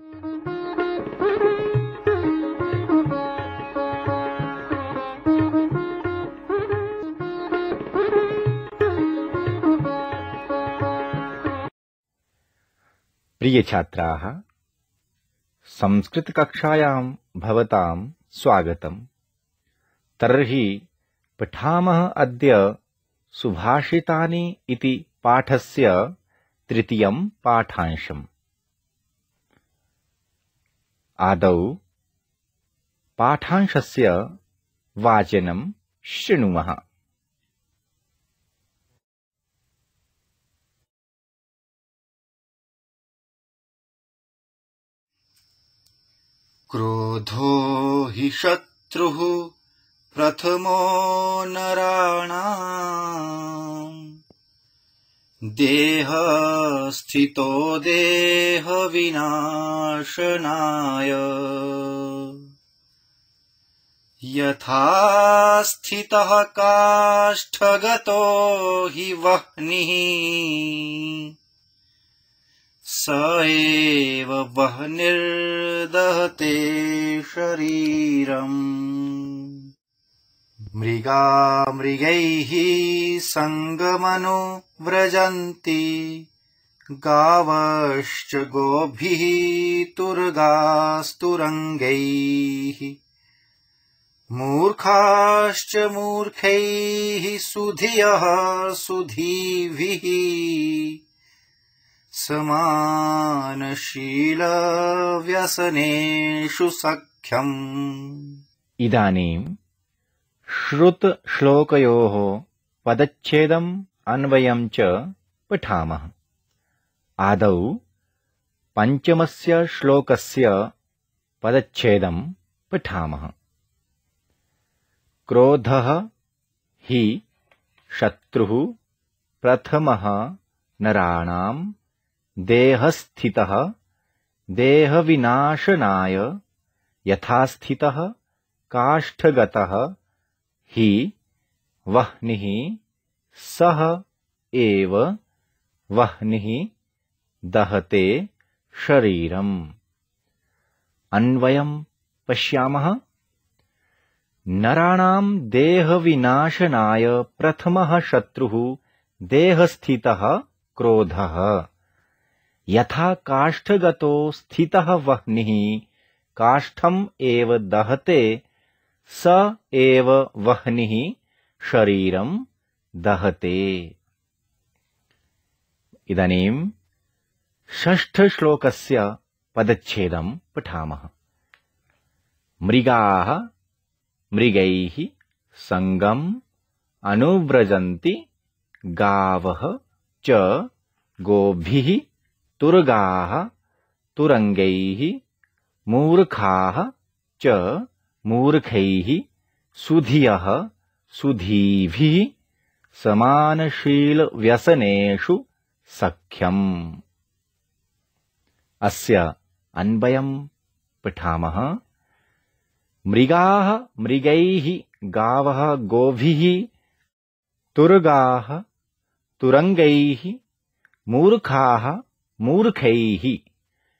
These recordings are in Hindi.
प्रिय छात्राः, संस्कृतकक्षायां भवतां स्वागतम्। तर्हि पठामः अद्य सुभाषितानि इति पाठस्य तृतीयं पाठांशम्। आदौ पाठांशस्य वाचनं शृणुमः। क्रोधो हि शत्रुः प्रथमो नराणाम्, देहस्थितो देहविनाशनाय। यथा स्थितः काष्ठगतो हि वह्निः, स एव वह्निर्दहते शरीरम्। मृगा मृगैः सङ्गमनुव्रजन्ति, गावश्च गोभिः तुरगास्तुरङ्गैः। मूर्खाश्च मूर्खैः सुधियः सुधीभिः, समानशीलव्यसनेषु सख्यम्। इदानीं श्रुतश्लोकयोः पदच्छेदम् अन्वयं च पठामः। आदौ पञ्चमस्य श्लोकस्य पदच्छेदं पठामः। क्रोधः हि शत्रुः प्रथमः नराणां, देहस्थितः देहविनाशनाय। यथा स्थितः काष्ठगतः हि वह्निः, सः एव वह्निः दहते शरीरम्। अन्वयं पश्यामः। नराणां देहविनाशनाय प्रथमः शत्रुः देहस्थितः क्रोधः। यथा काष्ठगतो स्थितः वह्निः काष्ठम् एव दहते, स एव वह्निः शरीरं दहते। इदानीं षष्ठश्लोकस्य पदच्छेदं पठामः। मृगाः मृगैः सङ्गम् अनुव्रजन्ति, गावः च गोभिः तुरगाः तुरङ्गैः। मूर्खाः च मूर्खैः सुधियः सुधीभिः, समानशीलव्यसनेषु सख्यम्। अस्य अन्वयं पठामः। मृगाः मृगैः, गावः गोभिः, तुरगाः तुरङ्गैः। मूर्खाः मूर्खैः,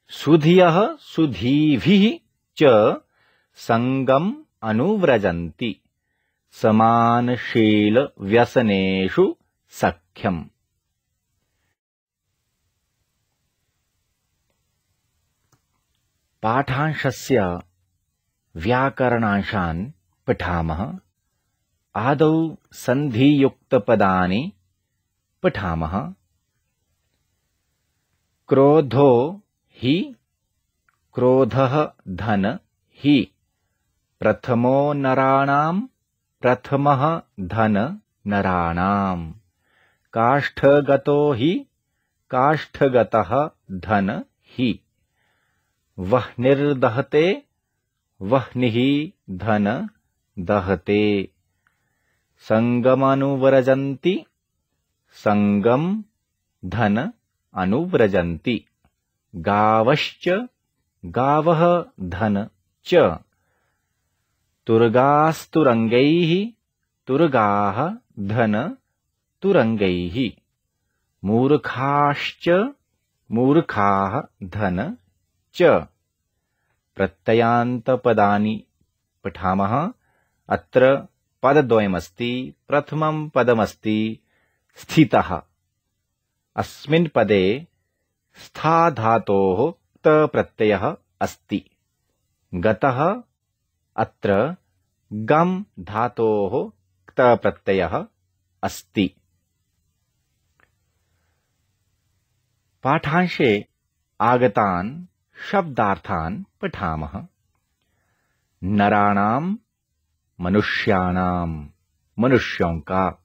सुधियः सुधीभिः च सङ्गम् अनुव्रजन्ति, समानशीलव्यसनेषु सख्यम्। पाठांशस्य व्याकरणांशान् पठामः। आदौ सन्धियुक्तपदानि पठामः। क्रोधो हि, क्रोधः धन हि, प्रथमो नराणां, प्रथमः धन नराणां। काष्ठगतो हि, काष्ठगतः धन हि। वह्निर्दहते, वह्निः धन दहते। सङ्गमनुव्रजन्ति, सङ्गं धन अनुव्रजन्ति। गावश्च, गावः धन च। तुरगास्तुरङ्गैः, तुरगाः धन तुरङ्गैः। मूर्खाश्च, मूर्खाः धन च। प्रत्ययान्तपदानि पठामः। अत्र पदद्वयमस्ति। प्रथमं पदमस्ति स्थितः। अस्मिन् पदे स्था धातोः क्त प्रत्ययः अस्ति। गतः अत्र गम धातोः क्त प्रत्ययः अस्ति। पाठांशे आगतान् शब्दार्थान् पठामः। नराणां मनुष्याणां, मनुष्यों का।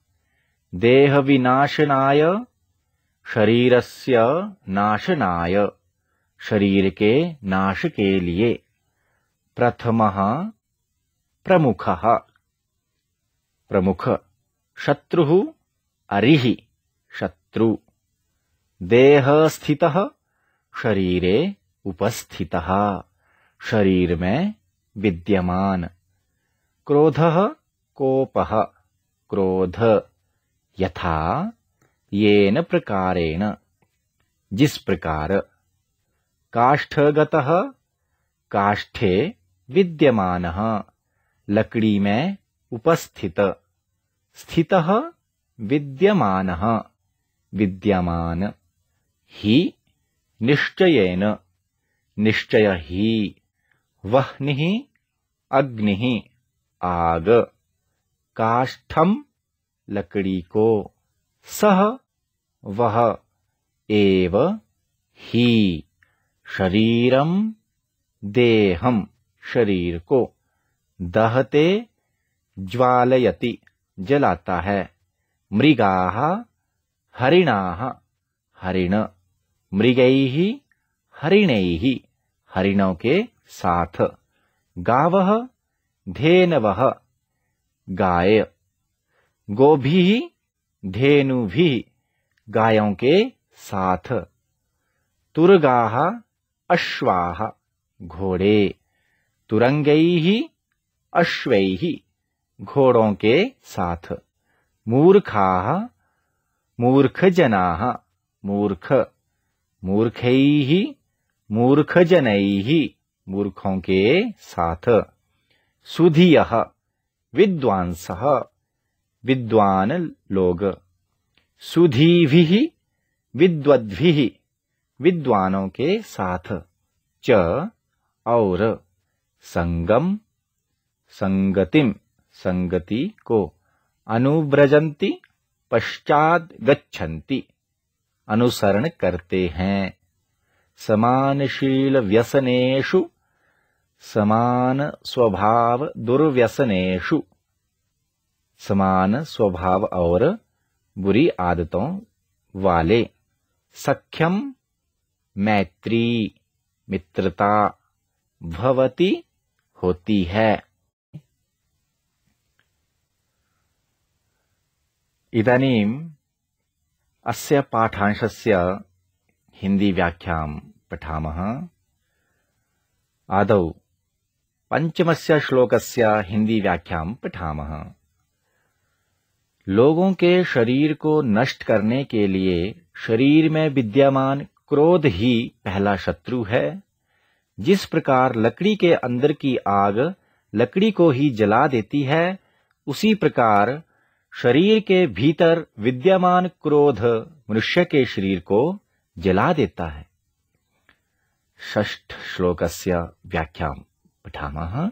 देह विनाशनाय, शरीरस्य नाशनाय, शरीर के नाश के लिए। प्रथमः प्रमुखः। प्रमुख शत्रुः अरिः, शत्रु। देह स्थितः, शरीरे उपस्थितः, शरीर में विद्यमान। क्रोधः कोपः, क्रोध। यथा येन प्रकारेण, जिस प्रकार। काष्ठगतः, काष्ठे विद्यमानः, लकड़ी में उपस्थित। स्थितः विद्यमानः, विद्यमान। हि निश्चयेन, निश्चय ही। वह्निः अग्निः, आग। काष्ठम लकड़ी को। सह वह, एव ही। शरीरम देहम, शरीर को। दहते ज्वालयति, जलाता है। मृगाः हरिणाः, हरिण। मृगैः हरिणैः, हरिणों के साथ। गावः धेनवः, गाय। गोभिः धेनुभिः, गायों के साथ। तुरगाः अश्वाः, घोड़े। तुरंगैः अश्वैः, घोड़ों के साथ। मूर्खाः मूर्खजनाः, मूर्ख। मूर्खैः मूर्खजनैः, मूर्खों के साथ। सुधियः विद्वांसः, विद्वान लोग। सुधीभिः विद्वद्भिः, विद्वानों के साथ। च और। संगम संगतिम, संगति को। अनुव्रजन्ति पश्चात गच्छन्ति, अनुसरण करते हैं। समानशील व्यसनेषु, समान स्वभाव दुर्व्यसनेषु। समान स्वभाव और बुरी आदतों वाले। सख्यम मैत्री, मित्रता। भवति होती है। इदानीम् अस्य पाठांशस्य हिंदी व्याख्यां पठामः। आदौ पंचमस्य श्लोकस्य हिंदी व्याख्यां पठामः। लोगों के शरीर को नष्ट करने के लिए शरीर में विद्यमान क्रोध ही पहला शत्रु है। जिस प्रकार लकड़ी के अंदर की आग लकड़ी को ही जला देती है, उसी प्रकार शरीर के भीतर विद्यमान क्रोध मनुष्य के शरीर को जला देता है। षष्ठ श्लोकस्य व्याख्यां पठामः।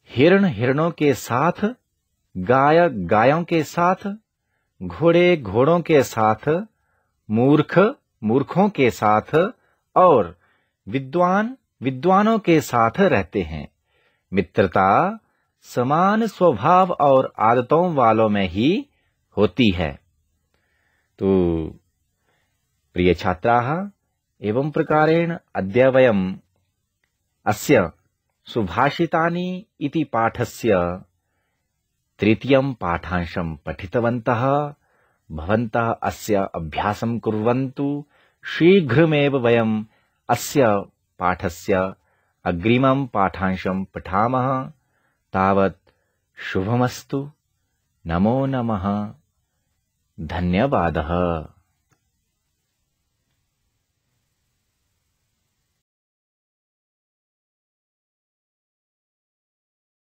हिरण हिरणों के साथ, गाय गायों के साथ, घोड़े घोड़ों के साथ, मूर्ख मूर्खों के साथ और विद्वान विद्वानों के साथ रहते हैं। मित्रता समान स्वभाव और आदतों वालों में ही होती है। तो प्रिय छात्राः, एवं प्रकारेण अद्य वयम् अस्य सुभाषितानि इति पाठस्य तृतीयं पाठांशं पठितवन्तः। भवन्तः अस्य अभ्यासं कुर्वन्तु। शीघ्रमेव वयम् अस्य पाठस्य अग्रिमं पाठांशं पठामः। तावत् शुभमस्तु। नमो नमः। धन्यवादः।